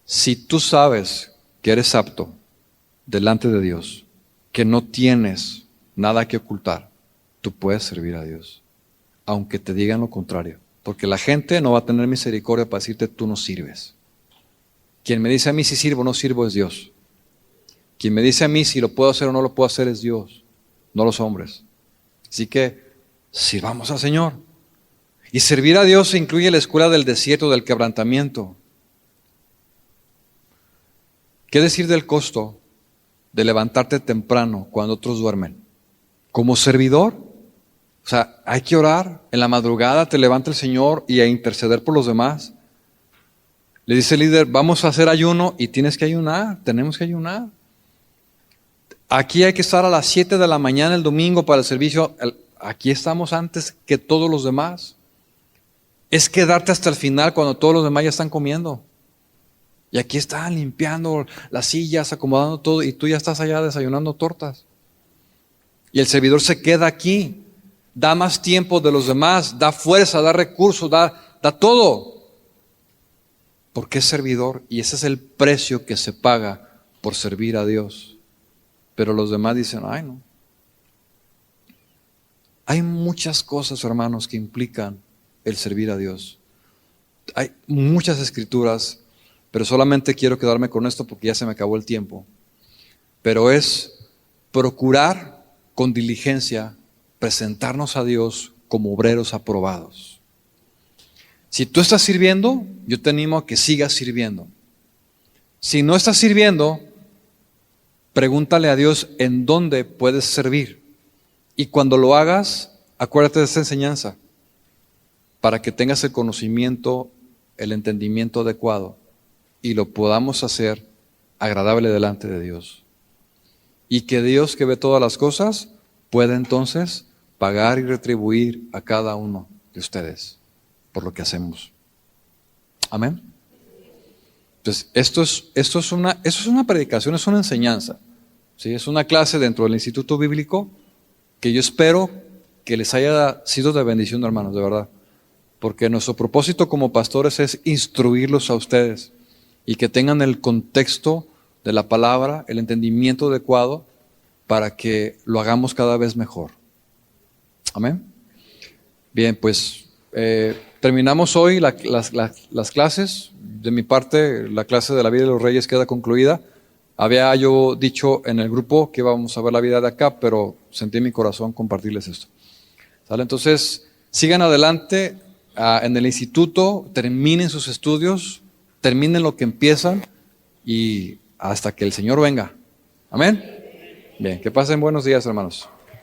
[SPEAKER 1] Si tú sabes que eres apto delante de Dios, que no tienes nada que ocultar, tú puedes servir a Dios, aunque te digan lo contrario, porque la gente no va a tener misericordia para decirte tú no sirves. Quien me dice a mí si sirvo o no sirvo es Dios. Quien me dice a mí si lo puedo hacer o no lo puedo hacer es Dios, no los hombres. Así que sirvamos al Señor. Y servir a Dios incluye la escuela del desierto, del quebrantamiento. ¿Qué decir del costo de levantarte temprano cuando otros duermen? Como servidor, o sea, hay que orar. En la madrugada te levanta el Señor y a interceder por los demás. Le dice el líder, vamos a hacer ayuno y tienes que ayunar, tenemos que ayunar. Aquí hay que estar a las 7 de la mañana el domingo para el servicio. Aquí estamos antes que todos los demás. Es quedarte hasta el final cuando todos los demás ya están comiendo. Y aquí están limpiando las sillas, acomodando todo y tú ya estás allá desayunando tortas. Y el servidor se queda aquí, da más tiempo de los demás, da fuerza, da recursos, da todo. Porque es servidor y ese es el precio que se paga por servir a Dios. Pero los demás dicen, ay no. Hay muchas cosas, hermanos, que implican el servir a Dios. Hay muchas escrituras, pero solamente quiero quedarme con esto porque ya se me acabó el tiempo. Pero es procurar con diligencia presentarnos a Dios como obreros aprobados. Si tú estás sirviendo, yo te animo a que sigas sirviendo. Si no estás sirviendo, pregúntale a Dios en dónde puedes servir. Y cuando lo hagas, acuérdate de esta enseñanza, para que tengas el conocimiento, el entendimiento adecuado y lo podamos hacer agradable delante de Dios. Y que Dios, que ve todas las cosas, pueda entonces pagar y retribuir a cada uno de ustedes por lo que hacemos. Amén. Entonces, esto es una predicación, es una enseñanza. ¿Sí? Es una clase dentro del Instituto Bíblico que yo espero que les haya sido de bendición, hermanos, de verdad. Porque nuestro propósito como pastores es instruirlos a ustedes y que tengan el contexto de la palabra, el entendimiento adecuado para que lo hagamos cada vez mejor. Amén. Bien, pues terminamos hoy las clases. De mi parte, la clase de la vida de los reyes queda concluida. Había yo dicho en el grupo que íbamos a ver la vida de acá, pero sentí en mi corazón compartirles esto. ¿Sale? Entonces, sigan adelante en el instituto, terminen sus estudios, terminen lo que empiezan y hasta que el Señor venga. Amén. Bien, que pasen buenos días, hermanos.